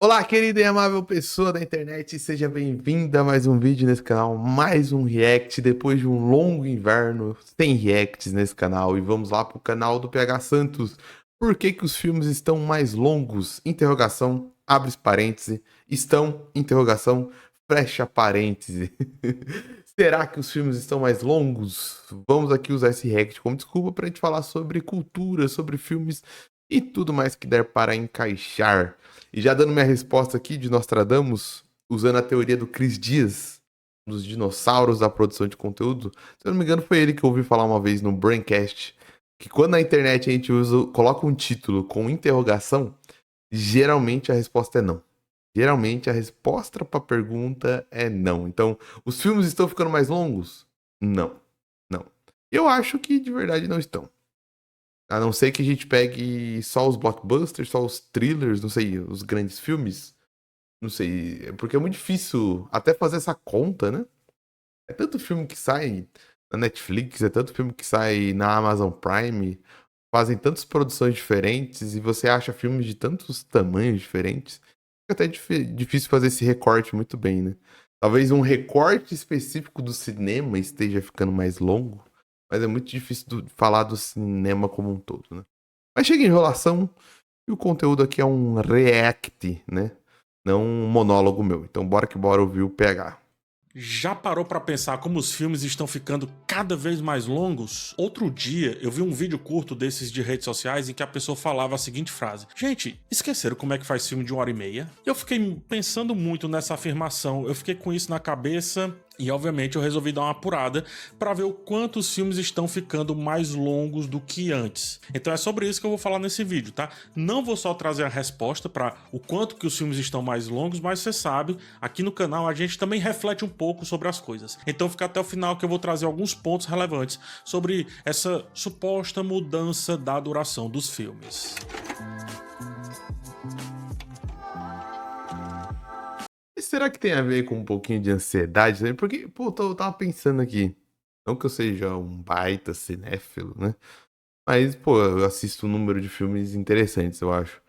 Olá, querida e amável pessoa da internet, seja bem-vinda a mais um vídeo nesse canal, mais um react depois de um longo inverno, sem reacts nesse canal. E vamos lá pro canal do PH Santos. Por que que os filmes estão mais longos? Interrogação, abre parêntese, estão, interrogação, fecha parêntese. Será que os filmes estão mais longos? Vamos aqui usar esse react como desculpa para a gente falar sobre cultura, sobre filmes e tudo mais que der para encaixar. E já dando minha resposta aqui de Nostradamus, usando a teoria do Chris Dias, dos dinossauros da produção de conteúdo, se eu não me engano foi ele que eu ouvi falar uma vez no Braincast, que quando na internet a gente coloca um título com interrogação, geralmente a resposta é não. Geralmente a resposta para a pergunta é não. Então, os filmes estão ficando mais longos? Não. Não. Eu acho que de verdade não estão. A não ser que a gente pegue só os blockbusters, só os thrillers, não sei, os grandes filmes. Não sei, porque é muito difícil até fazer essa conta, né? É tanto filme que sai na Netflix, é tanto filme que sai na Amazon Prime, fazem tantas produções diferentes e você acha filmes de tantos tamanhos diferentes. Fica até difícil fazer esse recorte muito bem, né? Talvez um recorte específico do cinema esteja ficando mais longo, mas é muito difícil falar do cinema como um todo, né? Mas chega em enrolação e o conteúdo aqui é um react, né? Não um monólogo meu. Então bora que bora ouvir o PH. Já parou pra pensar como os filmes estão ficando cada vez mais longos? Outro dia eu vi um vídeo curto desses de redes sociais em que a pessoa falava a seguinte frase: gente, esqueceram como é que faz filme de 1h30? Eu fiquei pensando muito nessa afirmação, eu fiquei com isso na cabeça. E obviamente eu resolvi dar uma apurada para ver o quanto os filmes estão ficando mais longos do que antes. Então é sobre isso que eu vou falar nesse vídeo, tá? Não vou só trazer a resposta para o quanto que os filmes estão mais longos, mas você sabe, aqui no canal a gente também reflete um pouco sobre as coisas. Então fica até o final que eu vou trazer alguns pontos relevantes sobre essa suposta mudança da duração dos filmes. E será que tem a ver com um pouquinho de ansiedade também? Porque, pô, eu tava pensando aqui. Não que eu seja um baita cinéfilo, né? Mas, pô, eu assisto um número de filmes interessantes, eu acho.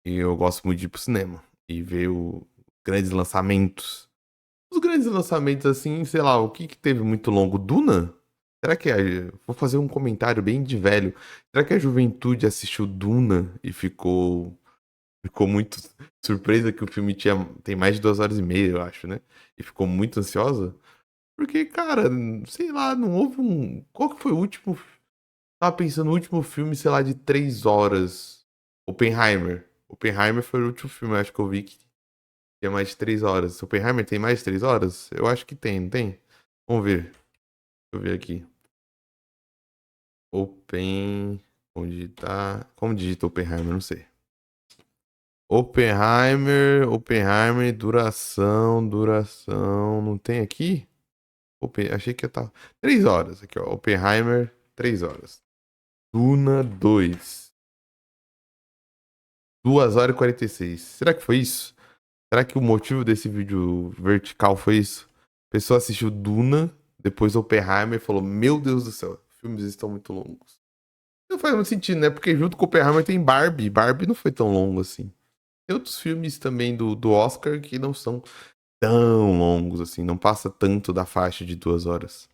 E eu gosto muito de ir pro cinema e ver os grandes lançamentos. Os grandes lançamentos, assim, sei lá, o que que teve muito longo? Duna? Será que vou fazer um comentário bem de velho. Será que a juventude assistiu Duna e ficou muito surpresa que o filme tem mais de 2 horas e meia, eu acho, né? E ficou muito ansiosa? Porque, cara, sei lá, não houve um. Qual que foi o último? Tava pensando no último filme, sei lá, de 3 horas. Oppenheimer. Oppenheimer foi o último filme, eu acho que eu vi que tinha mais de 3 horas. Oppenheimer tem mais de 3 horas? Eu acho que tem, não tem? Vamos ver. Deixa eu ver aqui. Open. Onde tá? Como digita Oppenheimer? Não sei. Oppenheimer, duração. Não tem aqui? Achei que ia estar. 3 horas aqui, ó. Oppenheimer, 3 horas. Duna 2. 2 horas e 46. Será que foi isso? Será que o motivo desse vídeo vertical foi isso? A pessoa assistiu Duna, depois Oppenheimer e falou: Meu Deus do céu, filmes estão muito longos. Não faz muito sentido, né? Porque junto com Oppenheimer tem Barbie. Barbie não foi tão longo assim. Tem outros filmes também do Oscar que não são tão longos assim, não passa tanto da faixa de 2 horas.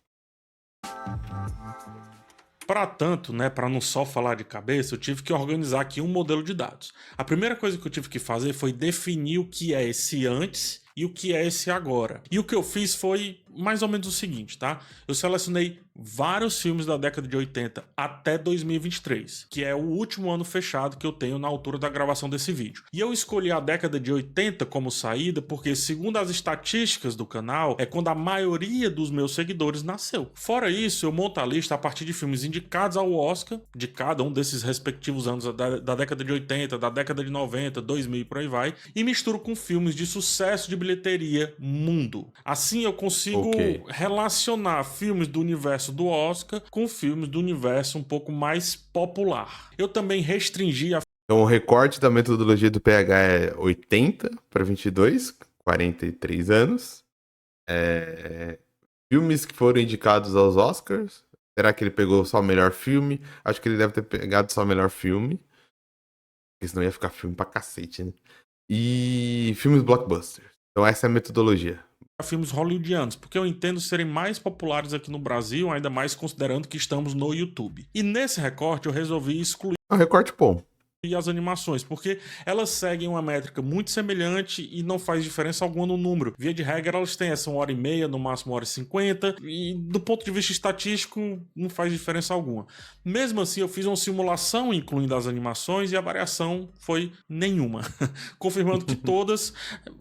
Para tanto, né, para não só falar de cabeça, eu tive que organizar aqui um modelo de dados. A primeira coisa que eu tive que fazer foi definir o que é esse antes e o que é esse agora. E o que eu fiz foi mais ou menos o seguinte, tá? Eu selecionei vários filmes da década de 80 até 2023, que é o último ano fechado que eu tenho na altura da gravação desse vídeo. E eu escolhi a década de 80 como saída porque, segundo as estatísticas do canal, é quando a maioria dos meus seguidores nasceu. Fora isso, eu monto a lista a partir de filmes indicados ao Oscar, de cada um desses respectivos anos da década de 80, da década de 90, 2000 e por aí vai, e misturo com filmes de sucesso de bilheteria mundo. Assim eu consigo Ok. relacionar filmes do universo do Oscar com filmes do universo um pouco mais popular. Eu também restringi a Então o recorte da metodologia do PH é 80 para 22, 43 anos. É, filmes que foram indicados aos Oscars. Será que ele pegou só o melhor filme? Acho que ele deve ter pegado só o melhor filme. Porque senão ia ficar filme pra cacete, né? e filmes blockbusters. Então essa é a metodologia. Filmes hollywoodianos, porque eu entendo serem mais populares aqui no Brasil, ainda mais considerando que estamos no YouTube. E nesse recorte eu resolvi excluir É um recorte bom. as animações, porque elas seguem uma métrica muito semelhante e não faz diferença alguma no número. Via de regra, elas têm essa 1h30, no máximo 1h50, e do ponto de vista estatístico, não faz diferença alguma. Mesmo assim, eu fiz uma simulação incluindo as animações e a variação foi nenhuma, confirmando que todas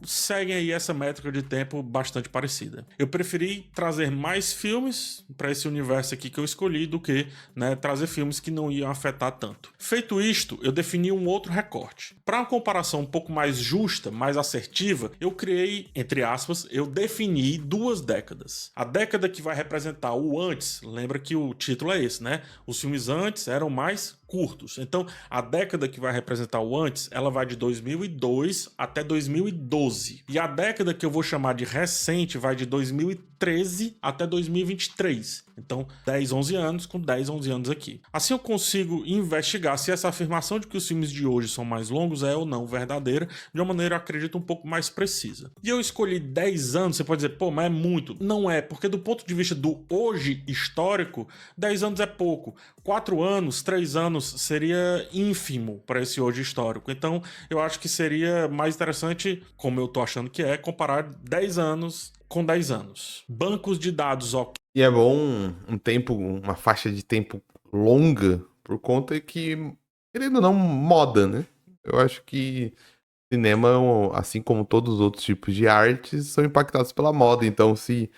seguem aí essa métrica de tempo bastante parecida. Eu preferi trazer mais filmes para esse universo aqui que eu escolhi do que, né, trazer filmes que não iam afetar tanto. Feito isto, eu defini um outro recorte. Para uma comparação um pouco mais justa, mais assertiva, eu criei, entre aspas, eu defini 2 décadas. A década que vai representar o antes, lembra que o título é esse, né? Os filmes antes eram mais curtos. Então, a década que vai representar o antes, ela vai de 2002 até 2012. E a década que eu vou chamar de recente vai de 2013 até 2023. Então, 10, 11 anos com 10, 11 anos aqui. Assim eu consigo investigar se essa afirmação de que os filmes de hoje são mais longos é ou não verdadeira, de uma maneira, eu acredito, um pouco mais precisa. E eu escolhi 10 anos, você pode dizer, pô, mas é muito. Não é, porque do ponto de vista do hoje histórico, 10 anos é pouco. 4 anos, 3 anos seria ínfimo para esse hoje histórico. Então, eu acho que seria mais interessante, como eu tô achando que é, comparar 10 anos com 10 anos. Bancos de dados, ok. E é bom um tempo, uma faixa de tempo longa, por conta que, querendo ou não, moda, né? Eu acho que cinema, assim como todos os outros tipos de artes, são impactados pela moda. Então, se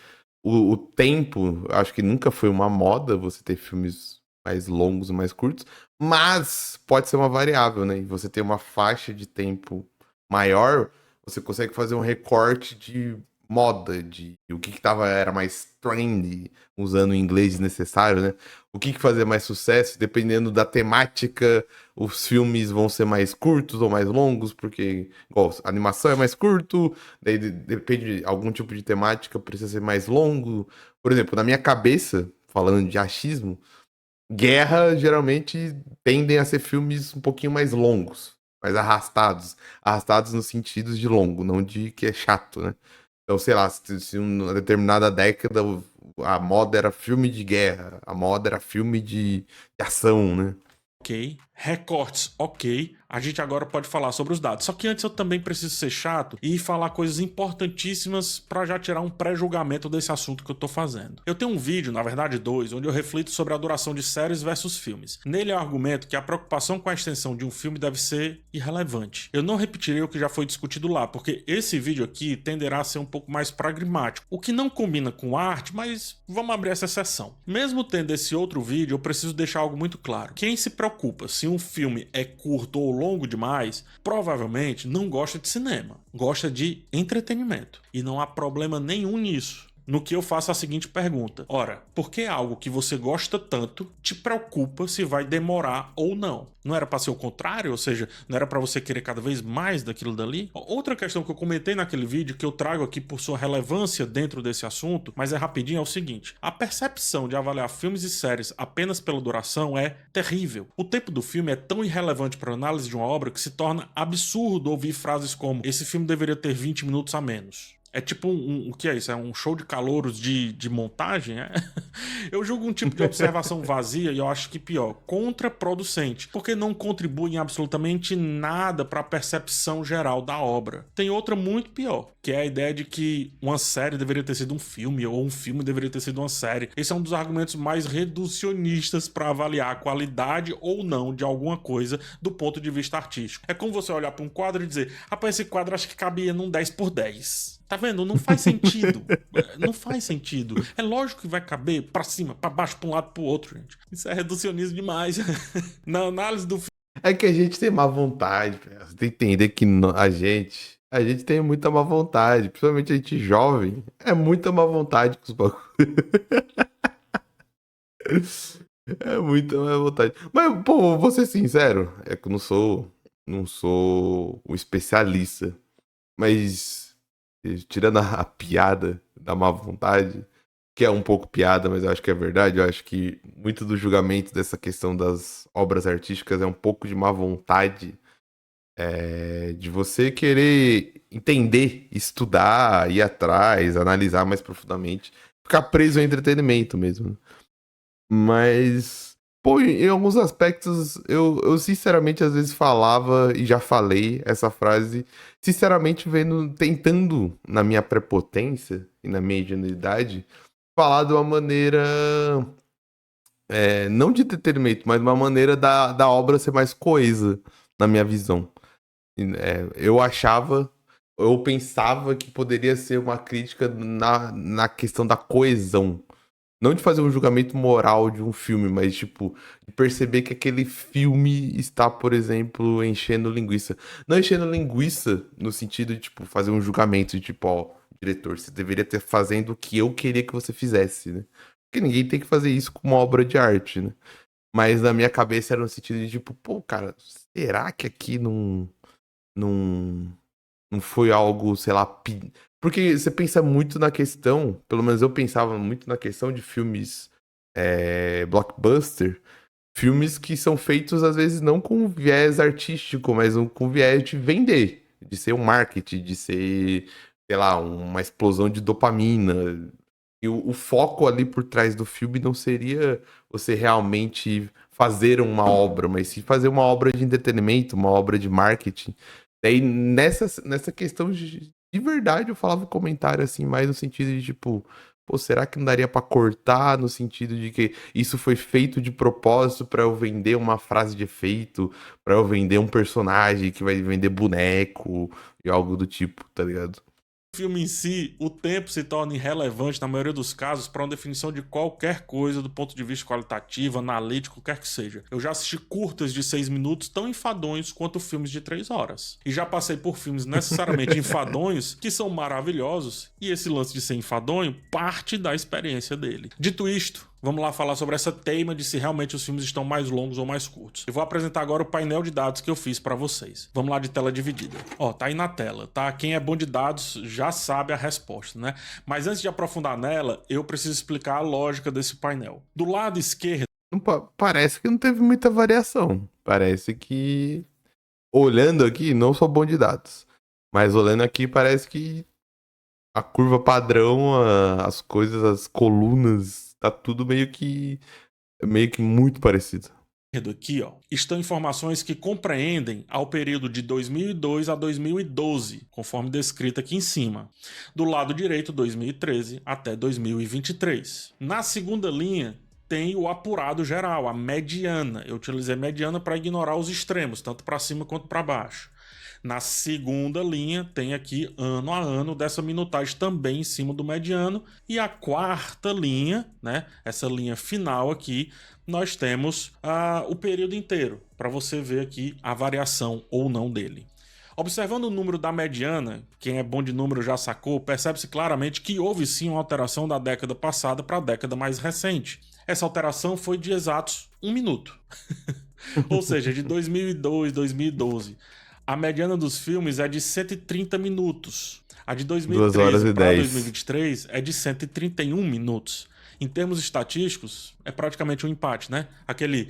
o tempo, acho que nunca foi uma moda você ter filmes mais longos e mais curtos, mas pode ser uma variável, né? E você ter uma faixa de tempo maior, você consegue fazer um recorte de moda, de o que era mais trendy, usando o inglês necessário, né? O que fazia mais sucesso, dependendo da temática, os filmes vão ser mais curtos ou mais longos, porque, igual, a animação é mais curto, daí depende de algum tipo de temática, precisa ser mais longo. Por exemplo, na minha cabeça, falando de achismo, guerra geralmente tendem a ser filmes um pouquinho mais longos, mais arrastados. Arrastados no sentido de longo, não de que é chato, né? Então, sei lá, se uma determinada década a moda era filme de guerra, a moda era filme de ação, né? Ok. Recortes, ok. A gente agora pode falar sobre os dados. Só que antes eu também preciso ser chato e falar coisas importantíssimas para já tirar um pré-julgamento desse assunto que eu tô fazendo. Eu tenho um vídeo, na verdade 2, onde eu reflito sobre a duração de séries versus filmes. Nele eu argumento que a preocupação com a extensão de um filme deve ser irrelevante. Eu não repetirei o que já foi discutido lá, porque esse vídeo aqui tenderá a ser um pouco mais pragmático, o que não combina com arte, mas vamos abrir essa exceção. Mesmo tendo esse outro vídeo, eu preciso deixar algo muito claro. Quem se preocupa se um filme é curto ou longo demais, provavelmente não gosta de cinema, gosta de entretenimento. E não há problema nenhum nisso. No que eu faço a seguinte pergunta: ora, por que algo que você gosta tanto te preocupa se vai demorar ou não? Não era para ser o contrário? Ou seja, não era para você querer cada vez mais daquilo dali? Outra questão que eu comentei naquele vídeo, que eu trago aqui por sua relevância dentro desse assunto, mas é rapidinho, é o seguinte: a percepção de avaliar filmes e séries apenas pela duração é terrível. O tempo do filme é tão irrelevante para a análise de uma obra que se torna absurdo ouvir frases como: esse filme deveria ter 20 minutos a menos. É tipo o que é isso? É um show de calouros de montagem? É? Eu julgo um tipo de observação vazia e eu acho que pior, contraproducente, porque não contribui em absolutamente nada para a percepção geral da obra. Tem outra muito pior, que é a ideia de que uma série deveria ter sido um filme ou um filme deveria ter sido uma série. Esse é um dos argumentos mais reducionistas para avaliar a qualidade ou não de alguma coisa do ponto de vista artístico. É como você olhar para um quadro e dizer: rapaz, esse quadro acho que cabia num 10x10. Tá vendo? Não faz sentido. Não faz sentido. É lógico que vai caber pra cima, pra baixo, pra um lado, pro outro, gente. Isso é reducionismo demais. Na análise do filme. É que a gente tem má vontade, velho. Você tem que entender que a gente tem muita má vontade, principalmente a gente jovem. É muita má vontade com os bagulhos. É muita má vontade. Mas, pô, vou ser sincero, é que eu não sou o especialista. Mas, tirando a piada da má vontade, que é um pouco piada, mas eu acho que é verdade, eu acho que muito do julgamento dessa questão das obras artísticas é um pouco de má vontade, De você querer entender, estudar, ir atrás, analisar mais profundamente, ficar preso ao entretenimento mesmo, né? Mas, pô, em alguns aspectos, eu sinceramente às vezes falava e já falei essa frase, sinceramente tentando, na minha prepotência e na minha ingenuidade, falar de uma maneira, não de entretenimento, mas uma maneira da obra ser mais coesa, na minha visão. Eu achava, eu pensava que poderia ser uma crítica na questão da coesão. Não de fazer um julgamento moral de um filme, mas, tipo, de perceber que aquele filme está, por exemplo, enchendo linguiça. Não enchendo linguiça no sentido de, tipo, fazer um julgamento de, tipo, ó, diretor, você deveria ter fazendo o que eu queria que você fizesse, né? Porque ninguém tem que fazer isso com uma obra de arte, né? Mas na minha cabeça era no sentido de, tipo, pô, cara, será que aqui não, não foi algo, sei lá, porque você pensa muito na questão, pelo menos eu pensava muito na questão de filmes blockbuster, filmes que são feitos às vezes não com viés artístico, mas com viés de vender, de ser um marketing, de ser, sei lá, uma explosão de dopamina. E o foco ali por trás do filme não seria você realmente fazer uma obra, mas sim fazer uma obra de entretenimento, uma obra de marketing. Daí, nessa questão de verdade, eu falava um comentário assim, mais no sentido de tipo, pô, será que não daria pra cortar no sentido de que isso foi feito de propósito pra eu vender uma frase de efeito, pra eu vender um personagem que vai vender boneco e algo do tipo, tá ligado? Filme em si, o tempo se torna irrelevante na maioria dos casos para uma definição de qualquer coisa do ponto de vista qualitativo, analítico, quer que seja. Eu já assisti curtas de 6 minutos tão enfadonhos quanto filmes de 3 horas. E já passei por filmes necessariamente enfadonhos que são maravilhosos, e esse lance de ser enfadonho parte da experiência dele. Dito isto, vamos lá falar sobre essa teima de se realmente os filmes estão mais longos ou mais curtos. Eu vou apresentar agora o painel de dados que eu fiz para vocês. Vamos lá de tela dividida. Ó, tá aí na tela, tá? Quem é bom de dados já sabe a resposta, né? Mas antes de aprofundar nela, eu preciso explicar a lógica desse painel. Do lado esquerdo, Parece que não teve muita variação. Parece que, olhando aqui, não sou bom de dados, mas olhando aqui, parece que a curva padrão, as coisas, as colunas, tá tudo meio que muito parecido. aqui, ó, estão informações que compreendem ao período de 2002 a 2012, conforme descrito aqui em cima. Do lado direito, 2013 até 2023. Na segunda linha, tem o apurado geral, a mediana. Eu utilizei mediana para ignorar os extremos, tanto para cima quanto para baixo. Na segunda linha, tem aqui ano a ano dessa minutagem também em cima do mediano. E a quarta linha, né, essa linha final aqui, nós temos o período inteiro, para você ver aqui a variação ou não dele. Observando o número da mediana, quem é bom de número já sacou, percebe-se claramente que houve sim uma alteração da década passada para a década mais recente. Essa alteração foi de exatos 1 minuto. Ou seja, de 2002, 2012. A mediana dos filmes é de 130 minutos. A de 2 horas 2013 e para 10. 2023 é de 131 minutos. Em termos estatísticos, é praticamente um empate, né? Aquele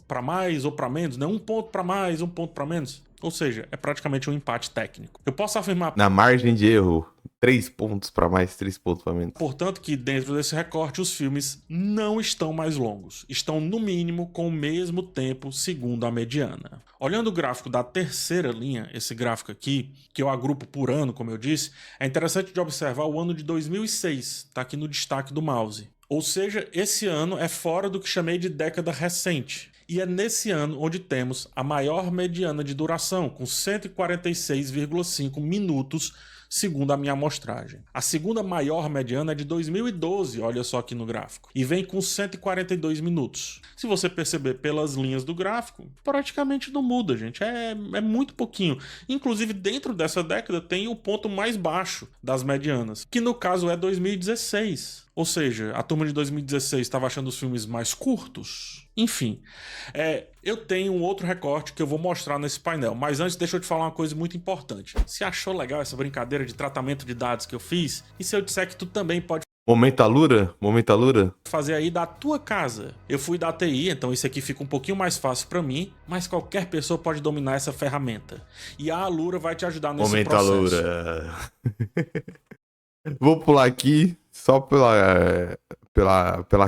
para mais ou para menos, né? Um ponto para mais, um ponto para menos. Ou seja, é praticamente um empate técnico. Eu posso afirmar, Na margem de erro, 3 pontos pra mais, 3 pontos pra menos. portanto, que dentro desse recorte os filmes não estão mais longos. Estão, no mínimo, com o mesmo tempo segundo a mediana. Olhando o gráfico da terceira linha, esse gráfico aqui, que eu agrupo por ano, como eu disse, é interessante de observar o ano de 2006. Está aqui no destaque do mouse. Ou seja, esse ano é fora do que chamei de década recente. E é nesse ano onde temos a maior mediana de duração, com 146,5 minutos, segundo a minha amostragem. A segunda maior mediana é de 2012, olha só aqui no gráfico, e vem com 142 minutos. Se você perceber pelas linhas do gráfico, praticamente não muda, gente. É muito pouquinho. Inclusive, dentro dessa década tem o ponto mais baixo das medianas, que no caso é 2016. Ou seja, a turma de 2016 estava achando os filmes mais curtos. Enfim, eu tenho um outro recorte que eu vou mostrar nesse painel. Mas antes, deixa eu te falar uma coisa muito importante. Se achou legal essa brincadeira de tratamento de dados que eu fiz? E se eu disser que tu também pode... Momento Alura? Momento Alura? Fazer aí da tua casa. Eu fui da TI, então isso aqui fica um pouquinho mais fácil para mim, mas qualquer pessoa pode dominar essa ferramenta. E a Alura vai te ajudar nesse Momento processo. Alura. Vou pular aqui só pela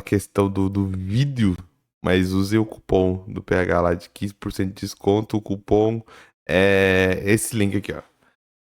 questão do vídeo, mas usei o cupom do PH lá de 15% de desconto. O cupom é esse link aqui, ó.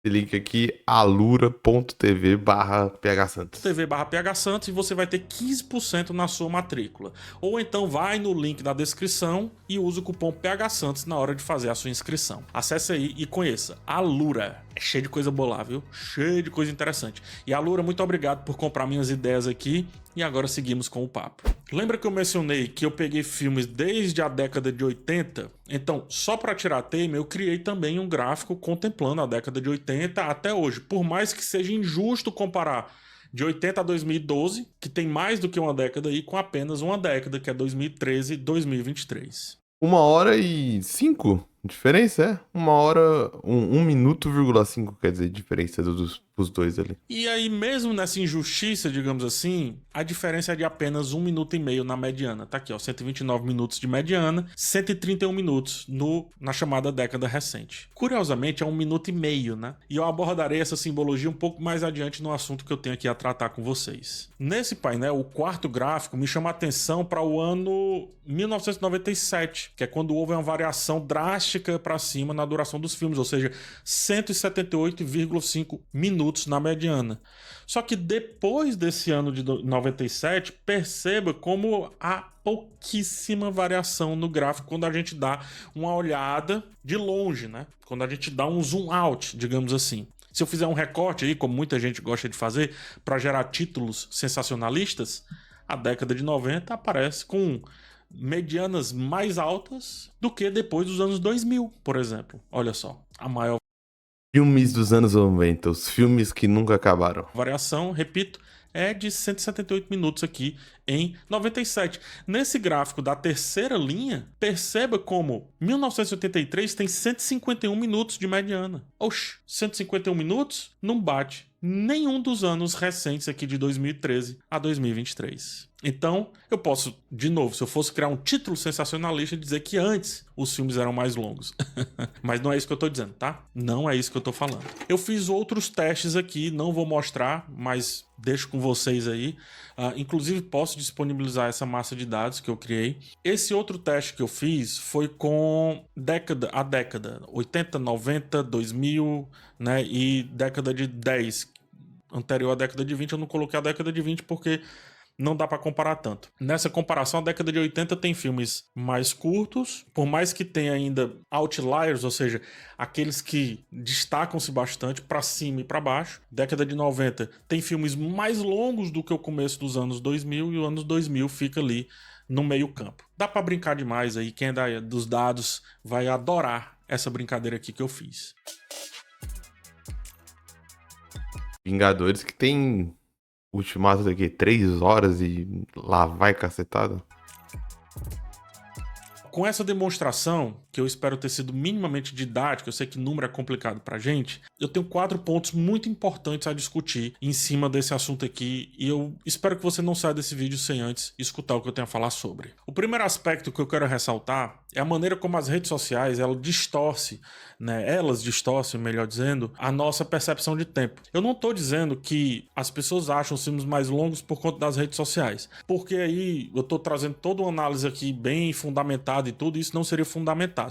Esse link aqui, alura.tv/phsantos. TV/phsantos e você vai ter 15% na sua matrícula. Ou então vai no link da descrição e usa o cupom PHSantos na hora de fazer a sua inscrição. Acesse aí e conheça. Alura. É cheio de coisa boa lá, viu? Cheio de coisa interessante. E Alura, muito obrigado por comprar minhas ideias aqui. E agora seguimos com o papo. Lembra que eu mencionei que eu peguei filmes desde a década de 80? Então, só para tirar tema, eu criei também um gráfico contemplando a década de 80 até hoje. Por mais que seja injusto comparar de 80 a 2012, que tem mais do que uma década aí, com apenas uma década, que é 2013 e 2023. 1h05 diferença, é? 1h, 1 minuto,5, quer dizer, diferença dos dois ali. E aí, mesmo nessa injustiça, digamos assim, a diferença é de apenas 1 minuto e meio na mediana. Tá aqui, ó, 129 minutos de mediana, 131 minutos na chamada década recente. Curiosamente, é 1 minuto e meio, né? E eu abordarei essa simbologia um pouco mais adiante no assunto que eu tenho aqui a tratar com vocês. Nesse painel, o quarto gráfico me chama a atenção para o ano 1997, que é quando houve uma variação drástica para cima na duração dos filmes, ou seja, 178,5 minutos na mediana. Só que depois desse ano de 97, perceba como há pouquíssima variação no gráfico quando a gente dá uma olhada de longe, né? Quando a gente dá um zoom out, digamos assim. Se eu fizer um recorte aí, como muita gente gosta de fazer, para gerar títulos sensacionalistas, a década de 90 aparece com medianas mais altas do que depois dos anos 2000, por exemplo. Olha só, a maior Filmes dos anos 90, os filmes que nunca acabaram. variação, repito, é de 178 minutos aqui em 97. Nesse gráfico da terceira linha, perceba como 1983 tem 151 minutos de mediana. Oxe, 151 minutos não bate nenhum dos anos recentes aqui de 2013 a 2023. Então, eu posso, de novo, se eu fosse criar um título sensacionalista, dizer que antes os filmes eram mais longos. Mas não é isso que eu tô dizendo, tá? Não é isso que eu tô falando. Eu fiz outros testes aqui, não vou mostrar, mas deixo com vocês aí. Inclusive, posso disponibilizar essa massa de dados que eu criei. Esse outro teste que eu fiz foi com a década 80, 90, 2000, né? E década de 10, anterior à década de 20. Eu não coloquei a década de 20 porque não dá para comparar tanto. Nessa comparação, a década de 80 tem filmes mais curtos, por mais que tenha ainda outliers, ou seja, aqueles que destacam-se bastante para cima e para baixo. Década de 90 tem filmes mais longos do que o começo dos anos 2000 e o anos 2000 fica ali no meio campo. Dá para brincar demais aí, quem é dos dados vai adorar essa brincadeira aqui que eu fiz. Vingadores que tem Ultimato daqui 3 horas e lá vai cacetada. Com essa demonstração, que eu espero ter sido minimamente didática, eu sei que número é complicado pra gente, eu tenho 4 pontos muito importantes a discutir em cima desse assunto aqui, e eu espero que você não saia desse vídeo sem antes escutar o que eu tenho a falar sobre. O primeiro aspecto que eu quero ressaltar é a maneira como as redes sociais, elas distorcem, melhor dizendo, a nossa percepção de tempo. Eu não tô dizendo que as pessoas acham os filmes mais longos por conta das redes sociais, porque aí eu tô trazendo toda uma análise aqui bem fundamentada e tudo, isso não seria fundamentar,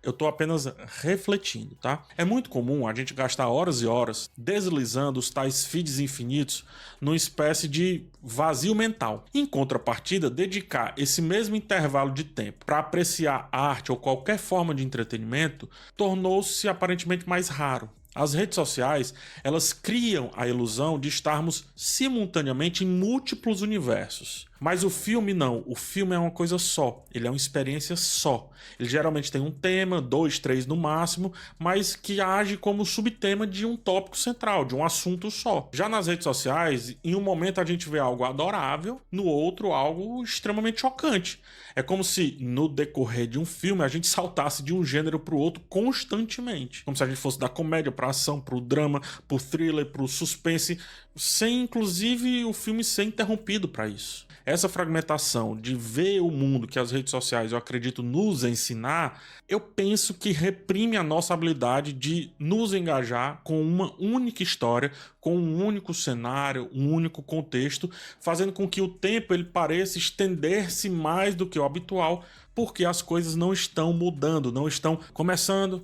eu tô apenas refletindo, tá? É muito comum a gente gastar horas e horas deslizando os tais feeds infinitos numa espécie de vazio mental. Em contrapartida, dedicar esse mesmo intervalo de tempo para apreciar arte ou qualquer forma de entretenimento tornou-se aparentemente mais raro. As redes sociais, elas criam a ilusão de estarmos simultaneamente em múltiplos universos. Mas o filme não. O filme é uma coisa só. Ele é uma experiência só. Ele geralmente tem um tema, dois, três no máximo, mas que age como subtema de um tópico central, de um assunto só. Já nas redes sociais, em um momento a gente vê algo adorável, no outro algo extremamente chocante. É como se no decorrer de um filme a gente saltasse de um gênero para o outro constantemente. Como se a gente fosse da comédia para ação, para o drama, para o thriller, para o suspense, sem inclusive o filme ser interrompido para isso. Essa fragmentação de ver o mundo que as redes sociais, eu acredito, nos ensinar, eu penso que reprime a nossa habilidade de nos engajar com uma única história, com um único cenário, um único contexto, fazendo com que o tempo ele pareça estender-se mais do que o habitual, porque as coisas não estão mudando, não estão começando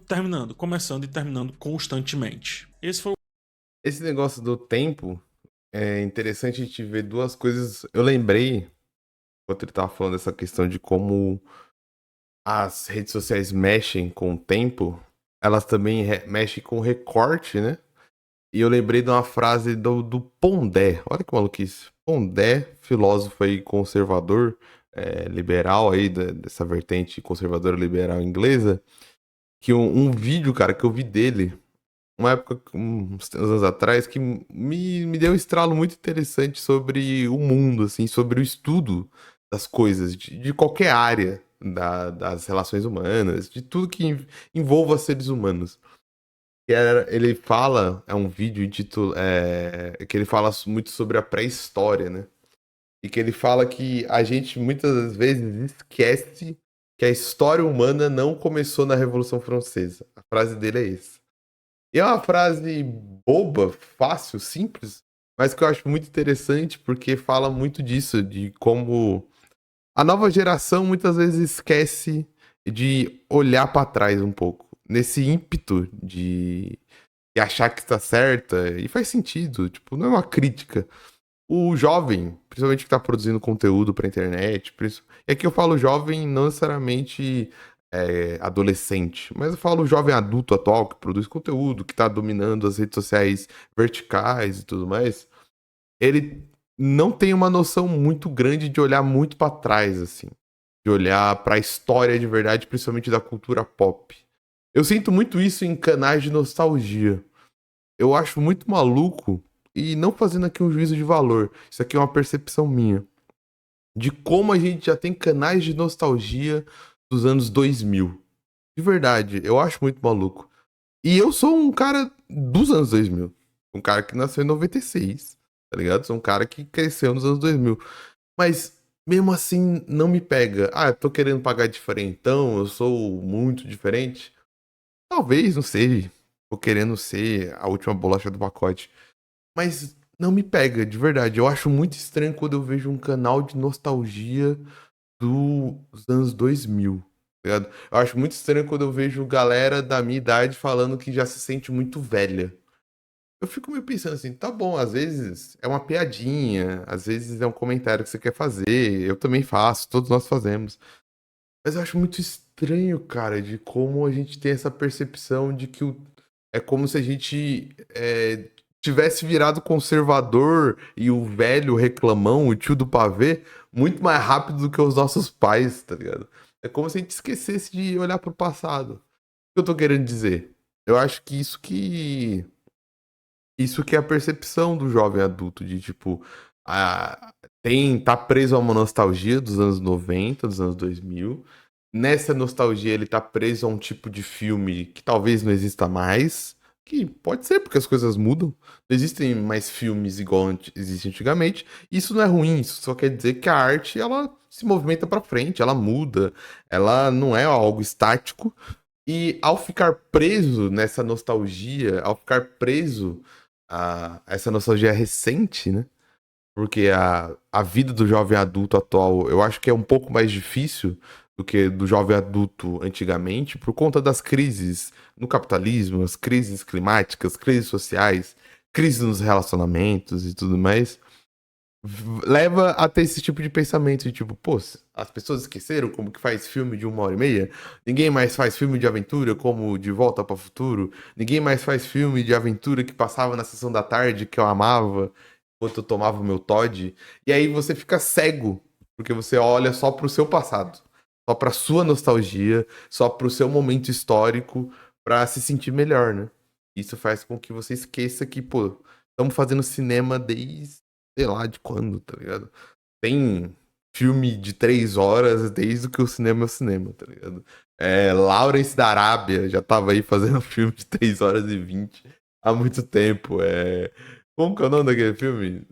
e terminando constantemente. Esse foi Esse negócio do tempo é interessante a gente ver duas coisas. Eu lembrei, enquanto ele tava falando dessa questão de como as redes sociais mexem com o tempo, elas também mexem com o recorte, né? E eu lembrei de uma frase do Pondé. Olha que maluquice. Pondé, filósofo aí conservador, liberal aí, dessa vertente conservadora liberal inglesa, que um vídeo, cara, que eu vi dele, uma época, uns anos atrás, que me deu um estralo muito interessante sobre o mundo, assim, sobre o estudo das coisas, de qualquer área das relações humanas, de tudo que envolva seres humanos. Ele fala, é um vídeo que ele fala muito sobre a pré-história, né? E que ele fala que a gente muitas vezes esquece que a história humana não começou na Revolução Francesa. A frase dele é essa. E é uma frase boba, fácil, simples, mas que eu acho muito interessante porque fala muito disso, de como a nova geração muitas vezes esquece de olhar para trás um pouco, nesse ímpeto de achar que está certa, e faz sentido, tipo, não é uma crítica. O jovem, principalmente que está produzindo conteúdo para internet, e aqui eu falo jovem não necessariamente adolescente, mas eu falo jovem adulto atual que produz conteúdo, que está dominando as redes sociais verticais e tudo mais, ele não tem uma noção muito grande de olhar muito para trás, assim, de olhar para a história de verdade, principalmente da cultura pop. Eu sinto muito isso em canais de nostalgia. Eu acho muito maluco, e não fazendo aqui um juízo de valor, isso aqui é uma percepção minha, de como a gente já tem canais de nostalgia dos anos 2000. De verdade, eu acho muito maluco. E eu sou um cara dos anos 2000. Um cara que nasceu em 96, tá ligado? Sou um cara que cresceu nos anos 2000. Mas, mesmo assim, não me pega. Ah, eu tô querendo pagar diferentão, eu sou muito diferente. Talvez, não sei. Tô querendo ser a última bolacha do pacote. Mas não me pega, de verdade. Eu acho muito estranho quando eu vejo um canal de nostalgia dos anos 2000, tá ligado? Eu acho muito estranho quando eu vejo galera da minha idade falando que já se sente muito velha. Eu fico meio pensando assim, tá bom, às vezes é uma piadinha, às vezes é um comentário que você quer fazer, eu também faço, todos nós fazemos. Mas eu acho muito estranho, cara, de como a gente tem essa percepção de que é como se a gente tivesse virado conservador e o velho reclamão, o tio do pavê, muito mais rápido do que os nossos pais, tá ligado? É como se a gente esquecesse de olhar pro passado. O que eu tô querendo dizer? Eu acho que isso que é a percepção do jovem adulto, de tipo, tá preso a uma nostalgia dos anos 90, dos anos 2000. Nessa nostalgia, ele tá preso a um tipo de filme que talvez não exista mais. Que pode ser, porque as coisas mudam. Não existem mais filmes igual existia antigamente. Isso não é ruim, isso só quer dizer que a arte, ela se movimenta pra frente, ela muda. Ela não é algo estático. E ao ficar preso nessa nostalgia, ao ficar preso a essa nostalgia recente, né? Porque a vida do jovem adulto atual, eu acho que é um pouco mais difícil do que do jovem adulto antigamente, por conta das crises no capitalismo, as crises climáticas, crises sociais, crises nos relacionamentos e tudo mais. Leva a ter esse tipo de pensamento de tipo, pô, as pessoas esqueceram como que faz filme de 1h30? Ninguém mais faz filme de aventura como De Volta para o Futuro? Ninguém mais faz filme de aventura que passava na sessão da tarde que eu amava enquanto eu tomava o meu Todd? E aí você fica cego porque você olha só pro seu passado, só pra sua nostalgia, só pro seu momento histórico, pra se sentir melhor, né? Isso faz com que você esqueça que, pô, estamos fazendo cinema desde, sei lá de quando, tá ligado? Tem filme de 3 horas desde que o cinema é o cinema, tá ligado? Lawrence da Arábia já tava aí fazendo filme de 3 horas e 20 há muito tempo. Como que é o nome daquele filme?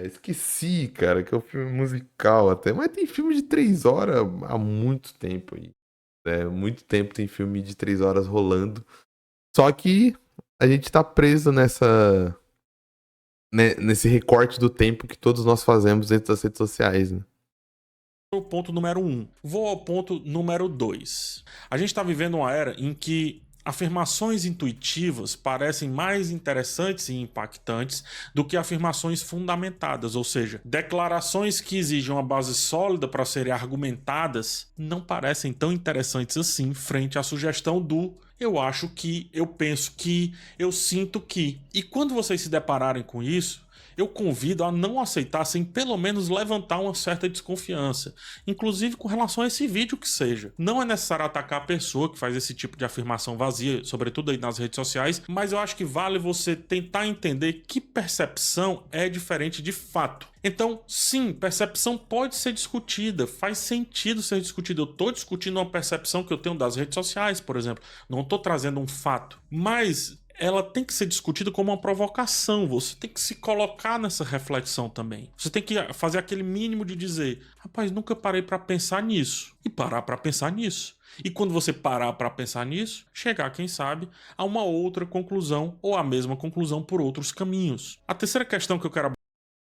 Esqueci, cara, que é um filme musical até. Mas tem filme de 3 horas há muito tempo aí. Muito tempo tem filme de 3 horas rolando. Só que a gente tá preso nesse recorte do tempo que todos nós fazemos dentro das redes sociais, né? O ponto número 1. Vou ao ponto número 2. A gente está vivendo uma era em que afirmações intuitivas parecem mais interessantes e impactantes do que afirmações fundamentadas, ou seja, declarações que exigem uma base sólida para serem argumentadas não parecem tão interessantes assim frente à sugestão do eu acho que, eu penso que, eu sinto que. E quando vocês se depararem com isso, eu convido a não aceitar sem pelo menos levantar uma certa desconfiança, inclusive com relação a esse vídeo que seja. Não é necessário atacar a pessoa que faz esse tipo de afirmação vazia, sobretudo aí nas redes sociais, mas eu acho que vale você tentar entender que percepção é diferente de fato. Então, sim, percepção pode ser discutida, faz sentido ser discutida. Eu estou discutindo uma percepção que eu tenho das redes sociais, por exemplo. Não estou trazendo um fato. Mas ela tem que ser discutida como uma provocação. Você tem que se colocar nessa reflexão também. Você tem que fazer aquele mínimo de dizer: rapaz, nunca parei para pensar nisso. E parar para pensar nisso. E quando você parar para pensar nisso, chegar, quem sabe, a uma outra conclusão ou a mesma conclusão por outros caminhos. A terceira questão que eu quero.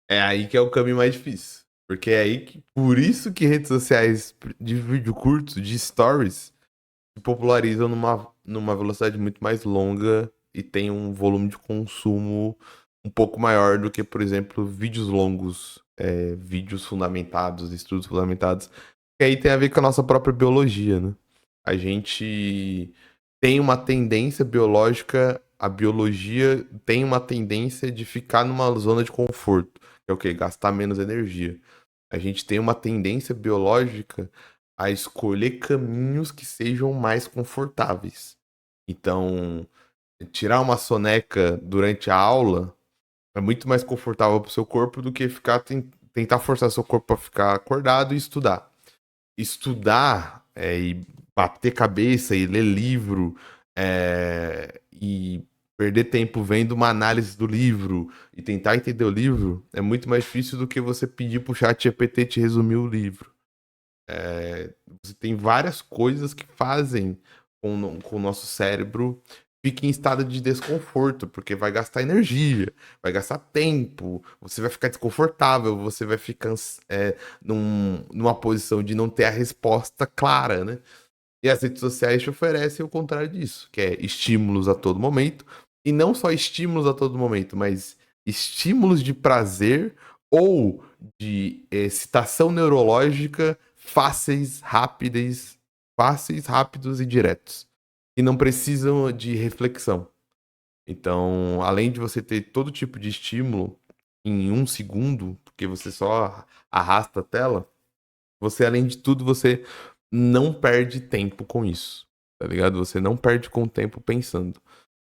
É aí que é o caminho mais difícil. Porque é aí que. Por isso que redes sociais de vídeo curto, de stories, se popularizam numa velocidade muito mais longa e tem um volume de consumo um pouco maior do que, por exemplo, vídeos longos, vídeos fundamentados, estudos fundamentados. Que aí tem a ver com a nossa própria biologia, né? A gente tem uma tendência biológica, a biologia tem uma tendência de ficar numa zona de conforto, que é o quê? Gastar menos energia. A gente tem uma tendência biológica a escolher caminhos que sejam mais confortáveis. Então, tirar uma soneca durante a aula é muito mais confortável para o seu corpo do que tentar forçar seu corpo para ficar acordado e estudar. Estudar e bater cabeça e ler livro e perder tempo vendo uma análise do livro e tentar entender o livro é muito mais difícil do que você pedir pro chat GPT te resumir o livro. Você tem várias coisas que fazem com o nosso cérebro fique em estado de desconforto, porque vai gastar energia, vai gastar tempo, você vai ficar desconfortável, você vai ficar numa posição de não ter a resposta clara, né? E as redes sociais te oferecem o contrário disso, que é estímulos a todo momento, e não só estímulos a todo momento, mas estímulos de prazer ou de excitação neurológica fáceis, rápidos e diretos, e não precisam de reflexão. Então, além de você ter todo tipo de estímulo em 1 segundo, porque você só arrasta a tela, você, além de tudo, você não perde tempo com isso, tá ligado? Você não perde com o tempo pensando.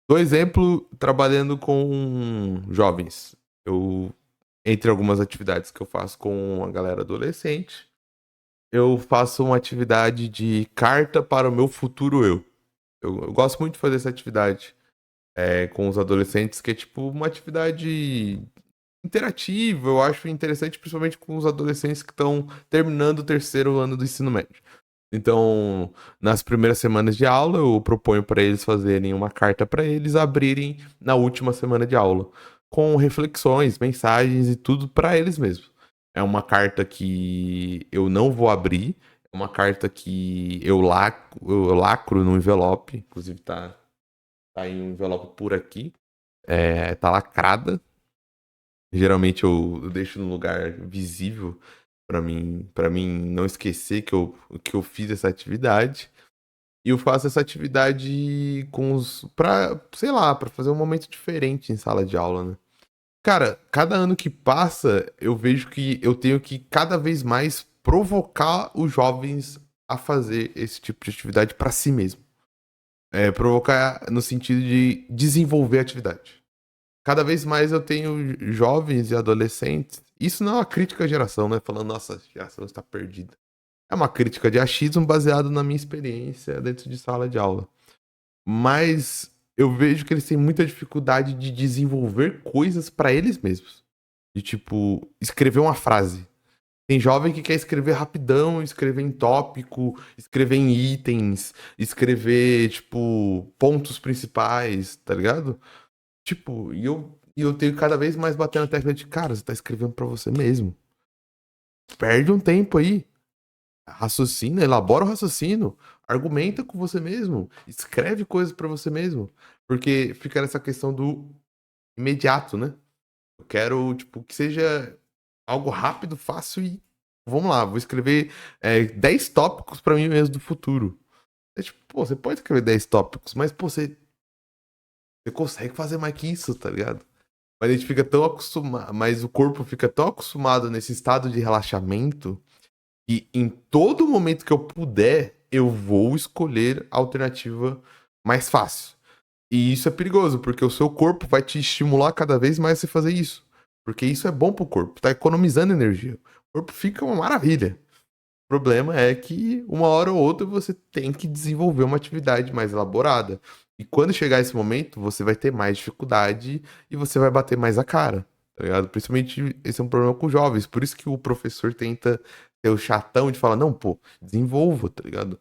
Dou exemplo trabalhando com jovens. Entre algumas atividades que eu faço com a galera adolescente, eu faço uma atividade de carta para o meu futuro eu. Eu gosto muito de fazer essa atividade com os adolescentes, que é tipo uma atividade interativa. Eu acho interessante, principalmente com os adolescentes que estão terminando o terceiro ano do ensino médio. Então, nas primeiras semanas de aula, eu proponho para eles fazerem uma carta para eles abrirem na última semana de aula, com reflexões, mensagens e tudo para eles mesmos. É uma carta que eu não vou abrir, é uma carta que eu lacro no envelope, inclusive tá em um envelope por aqui, tá lacrada. Geralmente eu deixo no lugar visível para mim não esquecer que eu fiz essa atividade. E eu faço essa atividade sei lá, para fazer um momento diferente em sala de aula, né? Cara, cada ano que passa, eu vejo que eu tenho que cada vez mais provocar os jovens a fazer esse tipo de atividade pra si mesmo. Provocar no sentido de desenvolver a atividade. Cada vez mais eu tenho jovens e adolescentes. Isso não é uma crítica à geração, né? Falando, nossa, a geração está perdida. É uma crítica de achismo baseado na minha experiência dentro de sala de aula. Mas eu vejo que eles têm muita dificuldade de desenvolver coisas pra eles mesmos. De tipo, escrever uma frase. Tem jovem que quer escrever rapidão, escrever em tópico, escrever em itens, escrever, tipo, pontos principais, tá ligado? Tipo, e eu tenho cada vez mais batendo na tecla de, cara, você tá escrevendo pra você mesmo. Perde um tempo aí. Raciocina, elabora o raciocínio, argumenta com você mesmo, escreve coisas pra você mesmo. Porque fica nessa questão do imediato, né? Eu quero, tipo, que seja algo rápido, fácil e vamos lá, vou escrever 10 tópicos pra mim mesmo do futuro. É tipo, pô, você pode escrever 10 tópicos, mas, pô, você consegue fazer mais que isso, tá ligado? Mas a gente fica tão acostumado, mas o corpo fica tão acostumado nesse estado de relaxamento que em todo momento que eu puder, eu vou escolher a alternativa mais fácil. E isso é perigoso, porque o seu corpo vai te estimular cada vez mais a você fazer isso. Porque isso é bom pro corpo, tá economizando energia. O corpo fica uma maravilha. O problema é que uma hora ou outra você tem que desenvolver uma atividade mais elaborada. E quando chegar esse momento, você vai ter mais dificuldade e você vai bater mais a cara, tá ligado? Principalmente esse é um problema com jovens. Por isso que o professor tenta ser o chatão de falar, não, pô, desenvolva, tá ligado?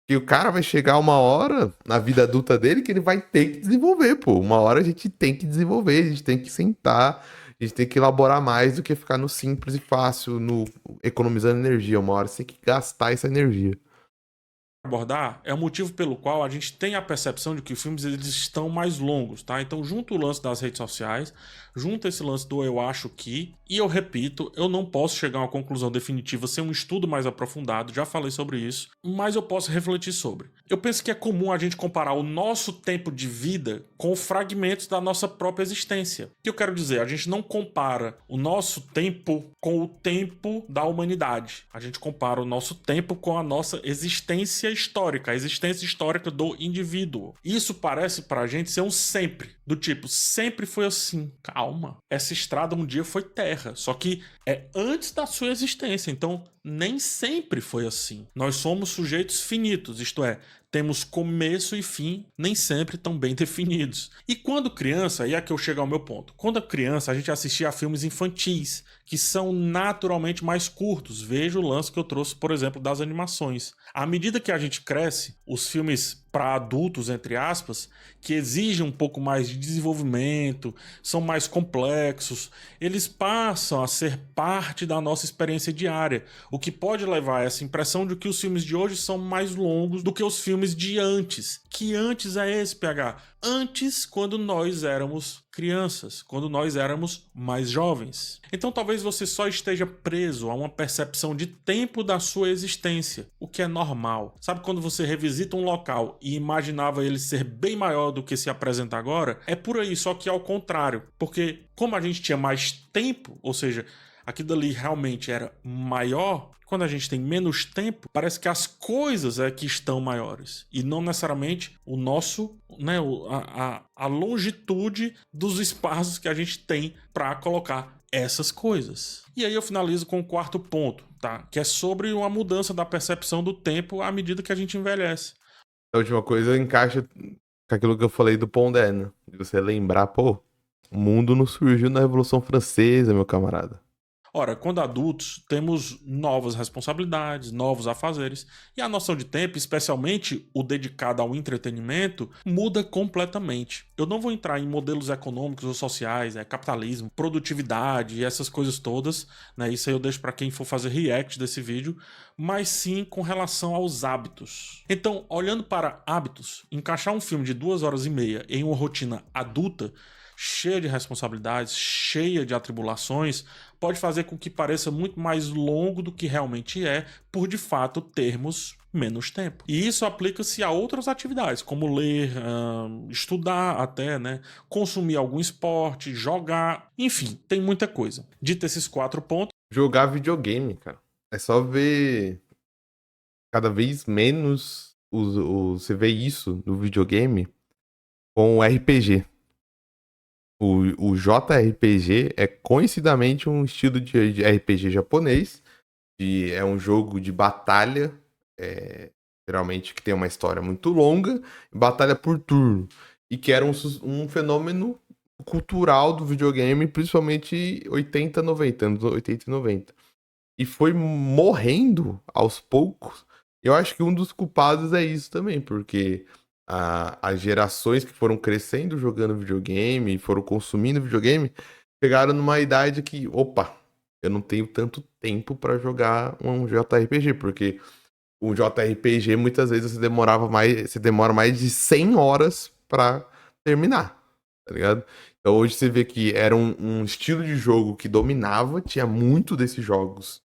E o cara vai chegar uma hora na vida adulta dele que ele vai ter que desenvolver, pô. Uma hora a gente tem que desenvolver, a gente tem que sentar, a gente tem que elaborar mais do que ficar no simples e fácil, no economizando energia. Uma hora você tem que gastar essa energia. Abordar é o motivo pelo qual a gente tem a percepção de que os filmes eles estão mais longos, tá? Então, junto o lance das redes sociais, junto esse lance do eu acho que, e eu repito, eu não posso chegar a uma conclusão definitiva sem um estudo mais aprofundado, já falei sobre isso, mas eu posso refletir sobre. Eu penso que é comum a gente comparar o nosso tempo de vida com fragmentos da nossa própria existência. O que eu quero dizer? A gente não compara o nosso tempo com o tempo da humanidade. A gente compara o nosso tempo com a nossa existência histórica, a existência histórica do indivíduo. Isso parece pra gente ser um sempre, do tipo, sempre foi assim. Calma, essa estrada um dia foi terra, só que é antes da sua existência, então nem sempre foi assim. Nós somos sujeitos finitos, isto é, temos começo e fim nem sempre tão bem definidos. E quando criança, aí é que eu chego ao meu ponto. Quando criança, a gente assistia a filmes infantis, que são naturalmente mais curtos. Veja o lance que eu trouxe, por exemplo, das animações. À medida que a gente cresce, os filmes para adultos, entre aspas, que exigem um pouco mais de desenvolvimento, são mais complexos, eles passam a ser parte da nossa experiência diária, o que pode levar a essa impressão de que os filmes de hoje são mais longos do que os filmes de antes. Que antes é esse, PH? Antes, quando nós éramos crianças, quando nós éramos mais jovens. Então talvez você só esteja preso a uma percepção de tempo da sua existência, o que é normal. Sabe quando você revisita um local e imaginava ele ser bem maior do que se apresenta agora? É por aí, só que ao contrário, porque como a gente tinha mais tempo, ou seja, aquilo ali realmente era maior, quando a gente tem menos tempo, parece que as coisas é que estão maiores. E não necessariamente o nosso, né, a longitude dos espaços que a gente tem para colocar essas coisas. E aí eu finalizo com o quarto ponto, tá? Que é sobre uma mudança da percepção do tempo à medida que a gente envelhece. A última coisa encaixa com aquilo que eu falei do Pondé, né? De você lembrar, pô, o mundo não surgiu na Revolução Francesa, meu camarada. Ora, quando adultos, temos novas responsabilidades, novos afazeres, e a noção de tempo, especialmente o dedicado ao entretenimento, muda completamente. Eu não vou entrar em modelos econômicos ou sociais, capitalismo, produtividade e essas coisas todas, né? Isso aí eu deixo para quem for fazer react desse vídeo, mas sim com relação aos hábitos. Então, olhando para hábitos, encaixar um filme de 2 horas e meia em uma rotina adulta cheia de responsabilidades, cheia de atribulações, pode fazer com que pareça muito mais longo do que realmente é, por de fato termos menos tempo. E isso aplica-se a outras atividades, como ler, estudar até, né? Consumir algum esporte, jogar, enfim, tem muita coisa. Dito esses 4 pontos. Jogar videogame, cara. É só ver cada vez menos você vê isso no videogame com o RPG. O JRPG é conhecidamente um estilo de RPG japonês. É um jogo de batalha, geralmente que tem uma história muito longa, batalha por turno. E que era um fenômeno cultural do videogame, principalmente 80, 90, anos 80 e 90. E foi morrendo aos poucos. Eu acho que um dos culpados é isso também, porque as gerações que foram crescendo jogando videogame, foram consumindo videogame, chegaram numa idade que, opa, eu não tenho tanto tempo pra jogar um JRPG, porque o JRPG muitas vezes você demora mais de 100 horas pra terminar, tá ligado? Então hoje você vê que era um estilo de jogo que dominava, tinha muito desses jogos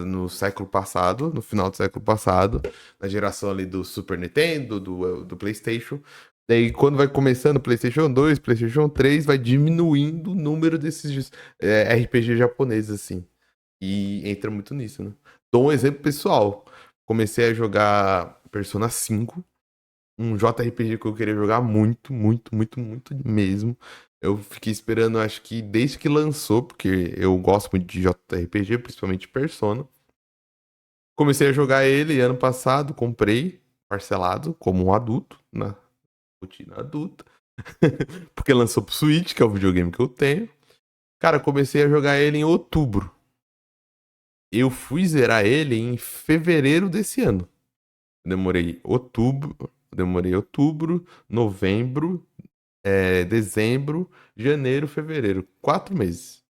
no século passado, no final do século passado, na geração ali do Super Nintendo, do PlayStation. Daí, quando vai começando o PlayStation 2, PlayStation 3, vai diminuindo o número desses RPG japoneses, assim. E entra muito nisso, né? Dou um exemplo pessoal. Comecei a jogar Persona 5, um JRPG que eu queria jogar muito, muito, muito, muito mesmo. Eu fiquei esperando, acho que desde que lançou, porque eu gosto muito de JRPG, principalmente Persona. Comecei a jogar ele ano passado, comprei parcelado como um adulto, na rotina adulta. Porque lançou pro Switch, que é o videogame que eu tenho. Cara, comecei a jogar ele em outubro. Eu fui zerar ele em fevereiro desse ano. Demorei outubro, novembro, dezembro, janeiro, fevereiro. 4 meses.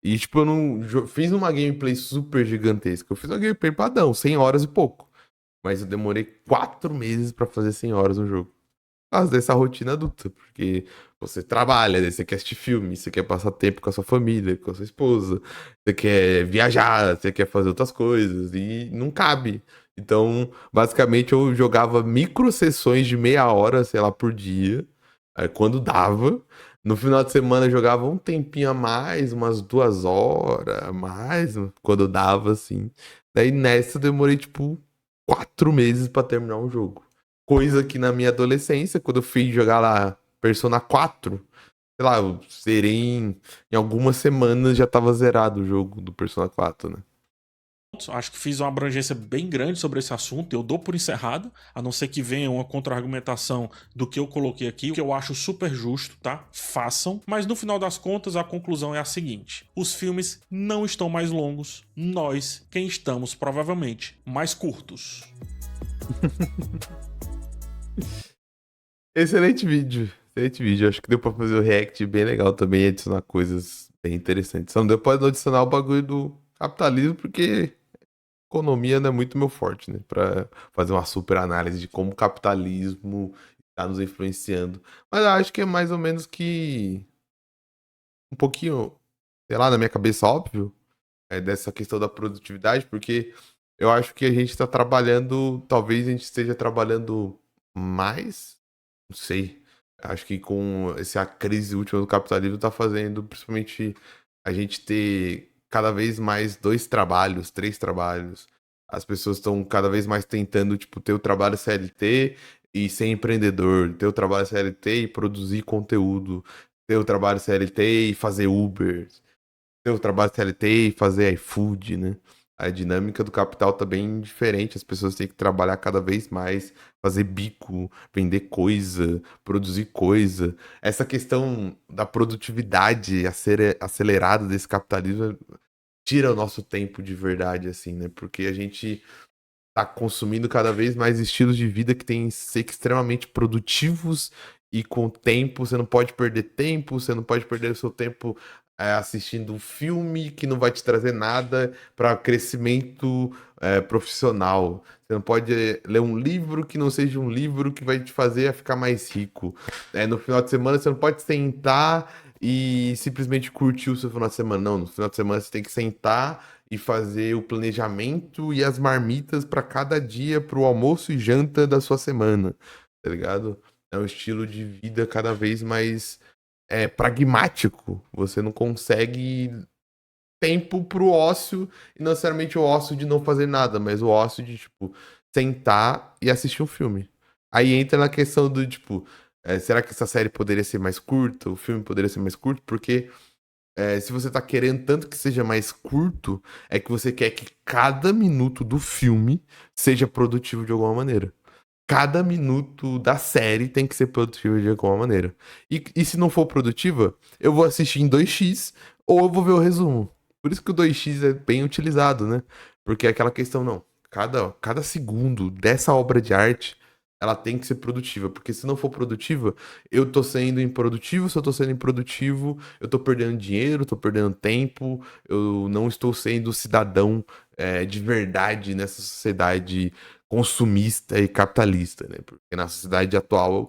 E, tipo, eu não fiz uma gameplay super gigantesca. Eu fiz uma gameplay padrão, 100 horas e pouco. Mas eu demorei 4 meses pra fazer 100 horas no jogo. Por causa dessa rotina adulta. Porque você trabalha, daí você quer assistir filme, você quer passar tempo com a sua família, com a sua esposa, você quer viajar, você quer fazer outras coisas. E não cabe. Então, basicamente, eu jogava micro sessões de meia hora, sei lá, por dia. Quando dava. No final de semana eu jogava um tempinho a mais, umas 2 horas a mais, quando dava, assim. Daí nessa eu demorei, tipo, 4 meses pra terminar um jogo. Coisa que na minha adolescência, quando eu fui jogar lá Persona 4, sei lá, eu zerei em algumas semanas já tava zerado o jogo do Persona 4, né? Acho que fiz uma abrangência bem grande sobre esse assunto. Eu dou por encerrado, a não ser que venha uma contra-argumentação do que eu coloquei aqui, o que eu acho super justo, tá? Façam. Mas no final das contas, a conclusão é a seguinte: os filmes não estão mais longos, nós, quem estamos, provavelmente, mais curtos. Excelente vídeo. Excelente vídeo. Acho que deu pra fazer o react bem legal também e adicionar coisas bem interessantes. Só não deu pra adicionar o bagulho do capitalismo, porque economia não é muito meu forte, né? Pra fazer uma super análise de como o capitalismo está nos influenciando. Mas eu acho que é mais ou menos que um pouquinho, sei lá, na minha cabeça, óbvio, dessa questão da produtividade, porque eu acho que a gente está trabalhando, talvez a gente esteja trabalhando mais, não sei. Acho que com essa crise última do capitalismo está fazendo, principalmente, a gente ter cada vez mais 2 trabalhos, 3 trabalhos. As pessoas estão cada vez mais tentando, tipo, ter o trabalho CLT e ser empreendedor, ter o trabalho CLT e produzir conteúdo, ter o trabalho CLT e fazer Uber, ter o trabalho CLT e fazer iFood, né? A dinâmica do capital tá bem diferente. As pessoas têm que trabalhar cada vez mais, fazer bico, vender coisa, produzir coisa. Essa questão da produtividade acelerada desse capitalismo tira o nosso tempo de verdade, assim, né? Porque a gente tá consumindo cada vez mais estilos de vida que tem que ser extremamente produtivos e com tempo, você não pode perder tempo, você não pode perder o seu tempo assistindo um filme que não vai te trazer nada para crescimento profissional. Você não pode ler um livro que não seja um livro que vai te fazer a ficar mais rico. No final de semana, você não pode sentar e simplesmente curtir o seu final de semana. Não, no final de semana você tem que sentar e fazer o planejamento e as marmitas para cada dia, para o almoço e janta da sua semana, tá ligado? É um estilo de vida cada vez mais pragmático. Você não consegue tempo pro ócio, e não necessariamente o ócio de não fazer nada, mas o ócio de, tipo, sentar e assistir um filme. Aí entra na questão do, tipo, será que essa série poderia ser mais curta? O filme poderia ser mais curto? Porque se você tá querendo tanto que seja mais curto, é que você quer que cada minuto do filme seja produtivo de alguma maneira. Cada minuto da série tem que ser produtivo de alguma maneira. E se não for produtiva, eu vou assistir em 2x ou eu vou ver o resumo. Por isso que o 2x é bem utilizado, né? Porque é aquela questão, não. Cada segundo dessa obra de arte, ela tem que ser produtiva. Porque se não for produtiva, eu tô sendo improdutivo. Se eu tô sendo improdutivo, eu tô perdendo dinheiro, tô perdendo tempo. Eu não estou sendo cidadão de verdade nessa sociedade consumista e capitalista, né? Porque na sociedade atual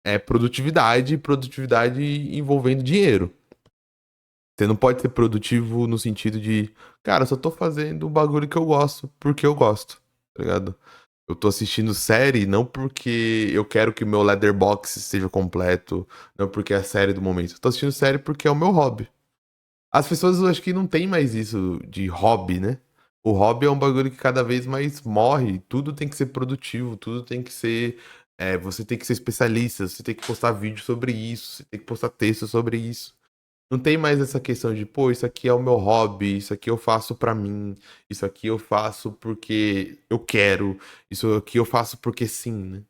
é produtividade, e produtividade envolvendo dinheiro. Você não pode ser produtivo no sentido de, cara, eu só tô fazendo um bagulho que eu gosto porque eu gosto, tá ligado? Eu tô assistindo série não porque eu quero que o meu Letterboxd esteja completo, não porque é a série do momento. Eu tô assistindo série porque é o meu hobby. As pessoas eu acho que não tem mais isso de hobby, né? O hobby é um bagulho que cada vez mais morre. Tudo tem que ser produtivo, tudo tem que ser. Você tem que ser especialista, você tem que postar vídeo sobre isso, você tem que postar texto sobre isso. Não tem mais essa questão de, pô, isso aqui é o meu hobby, isso aqui eu faço pra mim, isso aqui eu faço porque eu quero, isso aqui eu faço porque sim, né?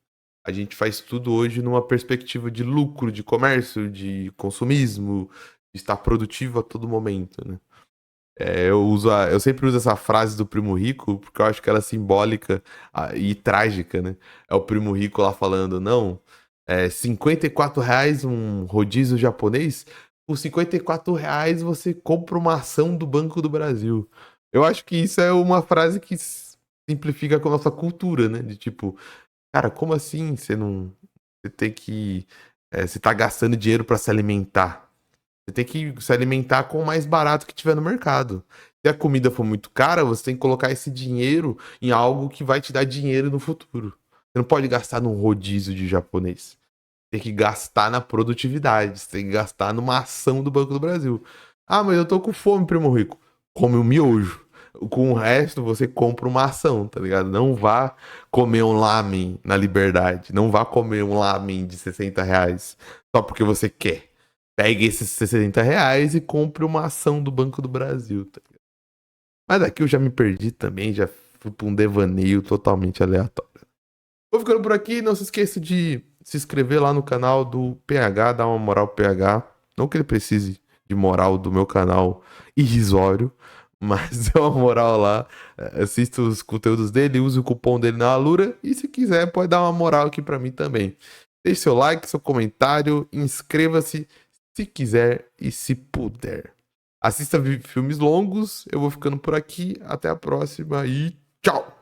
A gente faz tudo hoje numa perspectiva de lucro, de comércio, de consumismo, de estar produtivo a todo momento, né? Eu sempre uso essa frase do Primo Rico porque eu acho que ela é simbólica e trágica, né? É o Primo Rico lá falando, não, R$ 54 um rodízio japonês, por R$ 54 você compra uma ação do Banco do Brasil. Eu acho que isso é uma frase que simplifica com a nossa cultura, né? De tipo, cara, como assim você não. Você tem que. Você tá gastando dinheiro pra se alimentar. Você tem que se alimentar com o mais barato que tiver no mercado. Se a comida for muito cara, você tem que colocar esse dinheiro em algo que vai te dar dinheiro no futuro. Você não pode gastar num rodízio de japonês. Tem que gastar na produtividade. Você tem que gastar numa ação do Banco do Brasil. Ah, mas eu tô com fome, primo rico. Come um miojo. Com o resto, você compra uma ação, tá ligado? Não vá comer um lamen na Liberdade. Não vá comer um lamen de R$ 60 só porque você quer. Pegue esses R$ 60 e compre uma ação do Banco do Brasil, tá ligado? Mas daqui eu já me perdi também, já fui pra um devaneio totalmente aleatório. Vou ficando por aqui, não se esqueça de se inscrever lá no canal do PH, dar uma moral pro PH. Não que ele precise de moral do meu canal irrisório, mas dê uma moral lá. Assista os conteúdos dele, use o cupom dele na Alura. E se quiser, pode dar uma moral aqui pra mim também. Deixe seu like, seu comentário, inscreva-se se quiser e se puder. Assista filmes longos, eu vou ficando por aqui. Até a próxima e tchau!